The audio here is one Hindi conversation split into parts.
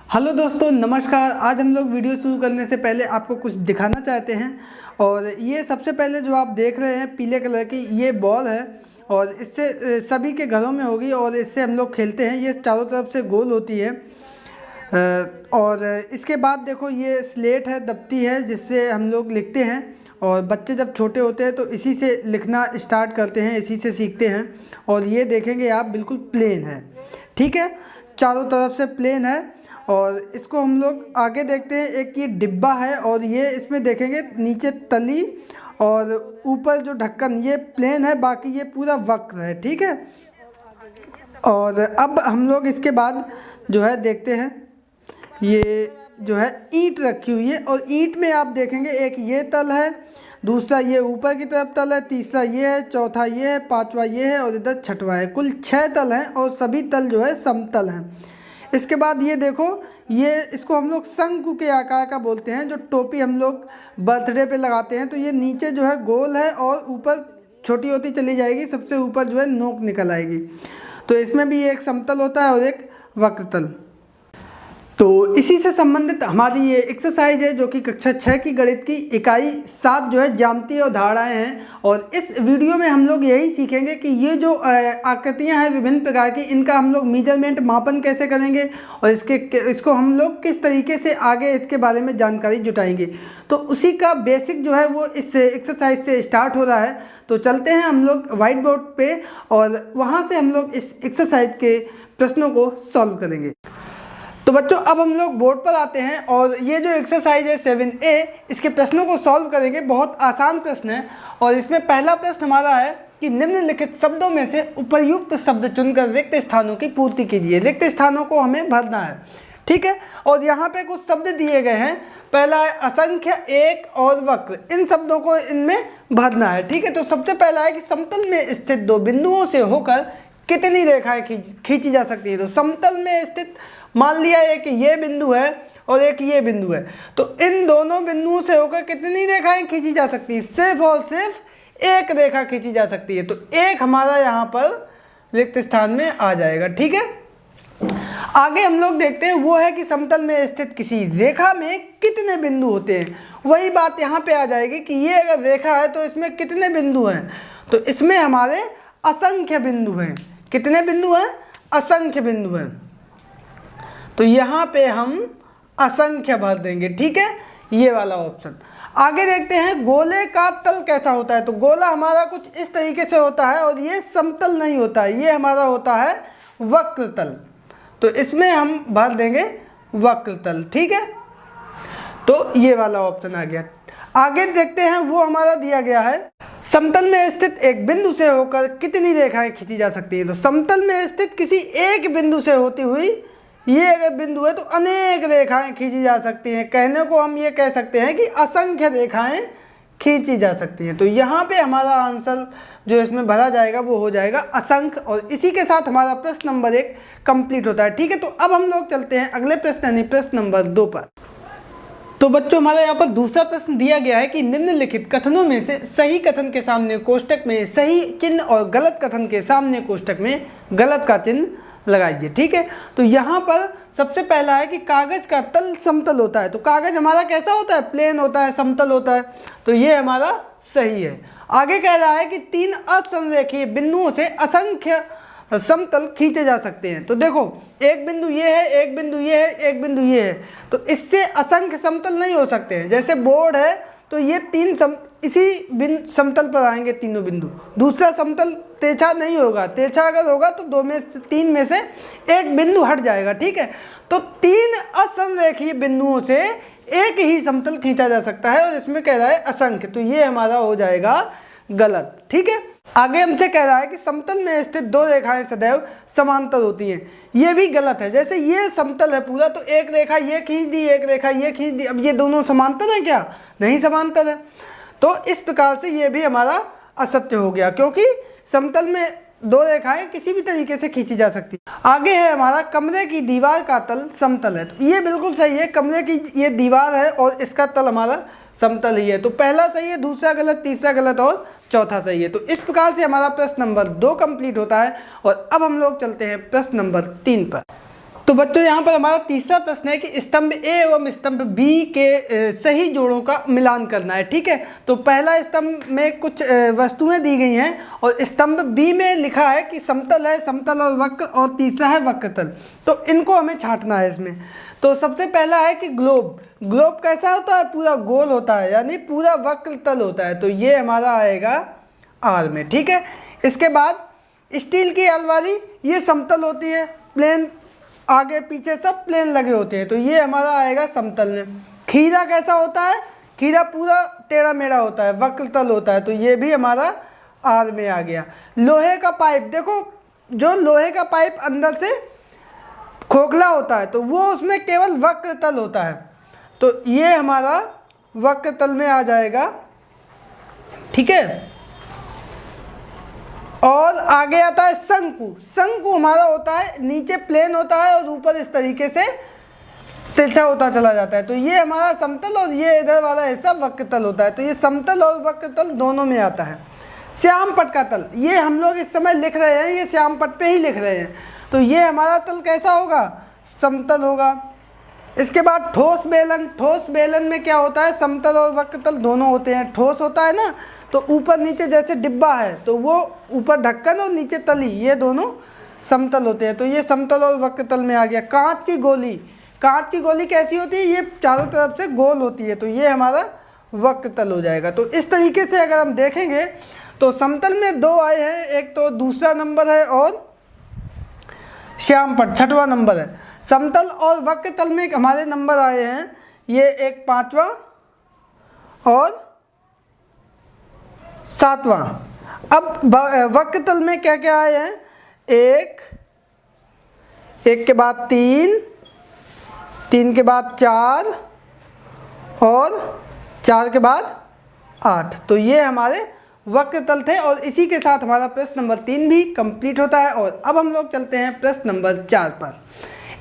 हेलो दोस्तों, नमस्कार। आज हम लोग वीडियो शुरू करने से पहले आपको कुछ दिखाना चाहते हैं। और ये सबसे पहले जो आप देख रहे हैं पीले कलर की, ये बॉल है और इससे सभी के घरों में होगी और इससे हम लोग खेलते हैं। ये चारों तरफ से गोल होती है। और इसके बाद देखो, ये स्लेट है, दफ्ती है, जिससे हम लोग लिखते हैं। और बच्चे जब छोटे होते हैं तो इसी से लिखना स्टार्ट करते हैं, इसी से सीखते हैं। और ये देखेंगे आप, बिल्कुल प्लेन है, ठीक है, चारों तरफ से प्लेन है। और इसको हम लोग आगे देखते हैं। एक ये डिब्बा है और ये इसमें देखेंगे नीचे तली और ऊपर जो ढक्कन, ये प्लेन है, बाकी ये पूरा वक्र है, ठीक है। और अब हम लोग इसके बाद जो है देखते हैं, ये जो है ईंट रखी हुई है। और ईंट में आप देखेंगे एक ये तल है, दूसरा ये ऊपर की तरफ तल है, तीसरा ये है, चौथा ये है, पांचवा ये है और इधर छठवां है। कुल 6 तल हैं और सभी तल जो है समतल हैं। इसके बाद ये देखो, ये इसको हम लोग शंकु के आकार का बोलते हैं, जो टोपी हम लोग बर्थडे पे लगाते हैं। तो ये नीचे जो है गोल है और ऊपर छोटी होती चली जाएगी, सबसे ऊपर जो है नोक निकल आएगी। तो इसमें भी एक समतल होता है और एक वक्रतल। तो इसी से संबंधित हमारी ये एक्सरसाइज है, जो कि कक्षा 6 की गणित की इकाई 7 जो है ज्यामिति और धारणाएं हैं। और इस वीडियो में हम लोग यही सीखेंगे कि ये जो आकृतियां हैं विभिन्न प्रकार की, इनका हम लोग मेजरमेंट, मापन कैसे करेंगे और इसको हम लोग किस तरीके से आगे इसके बारे में जानकारी जुटाएंगे। तो उसी का बेसिक जो है वो इस एक्सरसाइज से स्टार्ट हो रहा है। तो चलते हैं हम लोग वाइट बोर्ड पे और वहाँ से हम लोग इस एक्सरसाइज के प्रश्नों को सॉल्व करेंगे। तो बच्चों, अब हम लोग बोर्ड पर आते हैं और ये जो एक्सरसाइज है 7A, इसके प्रश्नों को सॉल्व करेंगे। बहुत आसान प्रश्न है। और इसमें पहला प्रश्न हमारा है कि निम्नलिखित शब्दों में से उपयुक्त शब्द चुनकर रिक्त स्थानों की पूर्ति कीजिए। रिक्त स्थानों को हमें भरना है, ठीक है। और यहाँ पे कुछ शब्द दिए गए हैं। पहला है असंख्य, एक और वक्र। इन शब्दों को इनमें भरना है, ठीक है। तो सबसे पहला है कि समतल में स्थित दो बिंदुओं से होकर कितनी रेखाएं खींची जा सकती है। तो समतल में स्थित, मान लिया एक ये बिंदु है और एक ये बिंदु है, तो इन दोनों बिंदुओं से होकर कितनी रेखाएं खींची जा सकती है? सिर्फ और सिर्फ एक रेखा खींची जा सकती है। तो एक हमारा यहाँ पर रिक्त स्थान में आ जाएगा, ठीक है। आगे हम लोग देखते हैं, वो है कि समतल में स्थित किसी रेखा में कितने बिंदु होते हैं। वही बात यहाँ पे आ जाएगी कि ये अगर रेखा है तो इसमें कितने बिंदु हैं। तो इसमें हमारे असंख्य बिंदु हैं। कितने बिंदु हैं? असंख्य बिंदु हैं। तो यहाँ पे हम असंख्य भर देंगे, ठीक है, ये वाला ऑप्शन। आगे देखते हैं, गोले का तल कैसा होता है। तो गोला हमारा कुछ इस तरीके से होता है और ये समतल नहीं होता है, ये हमारा होता है वक्रतल। तो इसमें हम भर देंगे वक्रतल, ठीक है। तो ये वाला ऑप्शन आ गया। आगे देखते हैं, वो हमारा दिया गया है, समतल में स्थित एक बिंदु से होकर कितनी रेखाएं खींची जा सकती हैं। तो समतल में स्थित किसी एक बिंदु से होती हुई ये अगर बिंदु है तो अनेक रेखाएं खींची जा सकती हैं। कहने को हम ये कह सकते हैं कि असंख्य रेखाएं खींची जा सकती हैं। तो यहाँ पे हमारा आंसर जो इसमें भरा जाएगा वो हो जाएगा असंख्य। और इसी के साथ हमारा प्रश्न नंबर 1 कंप्लीट होता है, ठीक है। तो अब हम लोग चलते हैं अगले प्रश्न यानी प्रश्न नंबर 2 पर। तो बच्चों, हमारे यहाँ पर दूसरा प्रश्न दिया गया है कि निम्नलिखित कथनों में से सही कथन के सामने कोष्टक में सही चिन्ह और गलत कथन के सामने कोष्टक में गलत का चिन्ह लगाइए, ठीक है। तो यहाँ पर सबसे पहला है कि कागज का तल समतल होता है। तो कागज हमारा कैसा होता है? प्लेन होता है, समतल होता है। तो ये हमारा सही है। आगे कह रहा है कि 3 असंरेखीय बिंदुओं से असंख्य समतल खींचे जा सकते हैं। तो देखो, एक बिंदु ये है, एक बिंदु ये है, एक बिंदु ये है, तो इससे असंख्य समतल नहीं हो सकते हैं। जैसे बोर्ड है तो ये 3 इसी समतल पर आएंगे तीनों बिंदु। दूसरा समतल तिरछा नहीं होगा, तिरछा अगर होगा तो 2 में से 3 में से एक बिंदु हट जाएगा, ठीक है। तो 3 असंरेखीय बिंदुओं से एक ही समतल खींचा जा सकता है और इसमें कह रहा है असंख्य। तो ये हमारा हो जाएगा गलत, ठीक है। आगे हमसे कह रहा है कि समतल में स्थित 2 रेखाएं सदैव समांतर होती हैं। ये भी गलत है। जैसे ये समतल है पूरा, तो एक रेखा ये खींच दी, एक रेखा ये खींच दी। अब ये दोनों समांतर हैं क्या? नहीं समांतर है। तो इस प्रकार से ये भी हमारा असत्य हो गया, क्योंकि समतल में 2 रेखाएं किसी भी तरीके से खींची जा सकती। आगे है हमारा, कमरे की दीवार का तल समतल है। तो ये बिल्कुल सही है। कमरे की ये दीवार है और इसका तल हमारा समतल ही है। तो पहला सही है, दूसरा गलत, तीसरा गलत और चौथा सही है। तो इस प्रकार से हमारा प्रश्न नंबर 2 कंप्लीट होता है। और अब हम लोग चलते हैं प्रश्न नंबर 3 पर। तो बच्चों यहाँ पर हमारा तीसरा प्रश्न है कि स्तंभ ए एवं स्तंभ बी के सही जोड़ों का मिलान करना है। ठीक है, तो पहला स्तंभ में कुछ वस्तुएं दी गई हैं और स्तंभ बी में लिखा है कि समतल है, समतल और वक्र, और तीसरा है वक्रतल। तो इनको हमें छांटना है इसमें। तो सबसे पहला है कि ग्लोब। ग्लोब कैसा होता है? पूरा गोल होता है, यानी पूरा वक्रतल होता है। तो ये हमारा आएगा आर में। ठीक है, इसके बाद स्टील की अलमारी, ये समतल होती है, प्लेन आगे पीछे सब प्लेन लगे होते हैं, तो ये हमारा आएगा समतल में। खीरा कैसा होता है? खीरा पूरा टेढ़ा मेढ़ा होता है, वक्रतल होता है, तो ये भी हमारा आर में आ गया। लोहे का पाइप, देखो जो लोहे का पाइप अंदर से खोखला होता है तो वो उसमें केवल वक्रतल होता है, तो ये हमारा वक्रतल में आ जाएगा। ठीक है, और आगे आता है शंकु। शंकु हमारा होता है नीचे प्लेन होता है और ऊपर इस तरीके से तिरछा होता चला जाता है, तो ये हमारा समतल और ये इधर वाला हिस्सा वक्रतल होता है, तो ये समतल और वक्रतल दोनों में आता है। श्याम पट का तल, ये हम लोग इस समय लिख रहे हैं, ये श्याम पट पे ही लिख रहे हैं, तो ये हमारा तल कैसा होगा? समतल होगा। इसके बाद ठोस बेलन। ठोस बेलन में क्या होता है? समतल और वक्रतल दोनों होते हैं। ठोस होता है ना, तो ऊपर नीचे जैसे डिब्बा है तो वो ऊपर ढक्कन और नीचे तली, ये दोनों समतल होते हैं, तो ये समतल और वक्रतल में आ गया। कांच की गोली। कांच की गोली कैसी होती है? ये चारों तरफ से गोल होती है, तो ये हमारा वक्रतल हो जाएगा। तो इस तरीके से अगर हम देखेंगे तो समतल में दो आए हैं, एक तो दूसरा नंबर है और श्यामपट छठवां नंबर है। समतल और वक्रतल में हमारे नंबर आए हैं, ये एक पांचवा और सातवां। अब वक्रतल में क्या क्या आए हैं? एक, एक के बाद तीन, तीन के बाद चार और चार के बाद आठ, तो ये हमारे वक्रतल थे। और इसी के साथ हमारा प्रश्न नंबर 3 भी कंप्लीट होता है। और अब हम लोग चलते हैं प्रश्न नंबर 4 पर।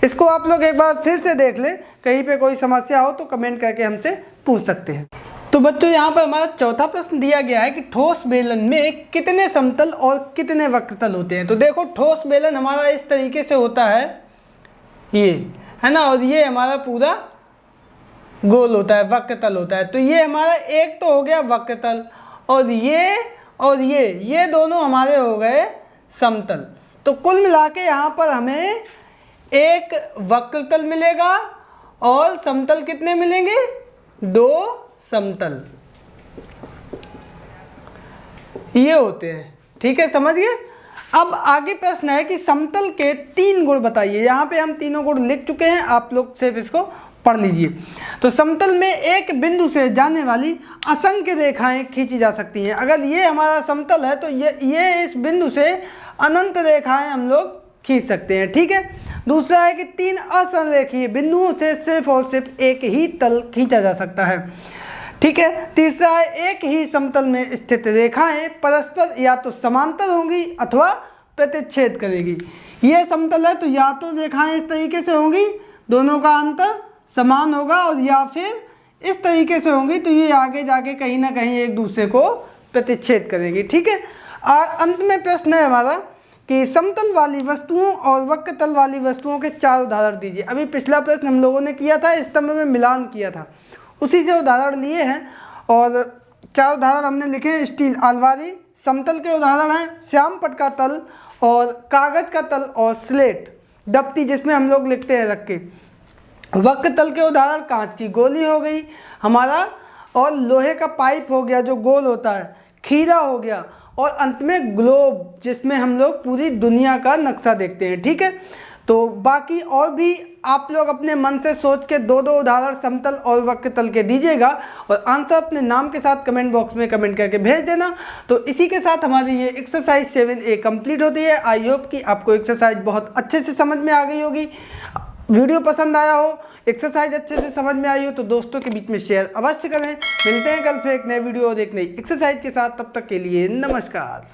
इसको आप लोग एक बार फिर से देख लें, कहीं पे कोई समस्या हो तो कमेंट करके हमसे पूछ सकते हैं। तो बच्चों यहाँ पर हमारा चौथा प्रश्न दिया गया है कि ठोस बेलन में कितने समतल और कितने वक्रतल होते हैं। तो देखो ठोस बेलन हमारा इस तरीके से होता है, ये है ना, और ये हमारा पूरा गोल होता है, वक्रतल होता है। तो ये हमारा एक तो हो गया वक्रतल, और ये दोनों हमारे हो गए समतल। तो कुल मिला के यहाँ पर हमें एक वक्रतल मिलेगा और समतल कितने मिलेंगे? 2 समतल ये होते हैं। ठीक है, समझ गए। अब आगे प्रश्न है कि समतल के 3 गुण बताइए। यहाँ पे हम तीनों गुण लिख चुके हैं, आप लोग सिर्फ इसको पढ़ लीजिए। तो समतल में एक बिंदु से जाने वाली असंख्य रेखाएं खींची जा सकती हैं। अगर ये हमारा समतल है तो ये इस बिंदु से अनंत रेखाएं हम लोग खींच सकते हैं। ठीक है। दूसरा है कि 3 असंरेखीय बिंदुओं से सिर्फ और सिर्फ एक ही तल खींचा जा सकता है। ठीक है। तीसरा है एक ही समतल में स्थित रेखाएं परस्पर या तो समांतर होंगी अथवा प्रतिच्छेद करेगी। ये समतल है तो या तो रेखाएं इस तरीके से होंगी, दोनों का अंतर समान होगा, और या फिर इस तरीके से होंगी तो ये आगे जाके कहीं ना कहीं एक दूसरे को प्रतिच्छेद करेगी। ठीक है। और अंत में प्रश्न है हमारा कि समतल वाली वस्तुओं और वक्रतल वाली वस्तुओं के 4 उदाहरण दीजिए। अभी पिछला प्रश्न हम लोगों ने किया था, स्तंभ में मिलान किया था, उसी से उदाहरण लिए हैं और 4 उदाहरण हमने लिखे हैं। स्टील अलमारी समतल के उदाहरण हैं, श्याम पट का तल और कागज का तल और स्लेट दफ्ती जिसमें हम लोग लिखते हैं रख के। वक्रतल के उदाहरण कांच की गोली हो गई हमारा, और लोहे का पाइप हो गया जो गोल होता है, खीरा हो गया, और अंत में ग्लोब जिसमें हम लोग पूरी दुनिया का नक्शा देखते हैं। ठीक है। तो बाकी और भी आप लोग अपने मन से सोच के 2-2 उदाहरण समतल और वक्रतल के दीजिएगा और आंसर अपने नाम के साथ कमेंट बॉक्स में कमेंट करके भेज देना। तो इसी के साथ हमारी ये एक्सरसाइज 7A कंप्लीट होती है। आई होप कि आपको एक्सरसाइज बहुत अच्छे से समझ में आ गई होगी। वीडियो पसंद आया हो, एक्सरसाइज अच्छे से समझ में आई हो तो दोस्तों के बीच में शेयर अवश्य करें। मिलते हैं कल फिर एक नए वीडियो और एक नई एक्सरसाइज के साथ, तब तक के लिए नमस्कार।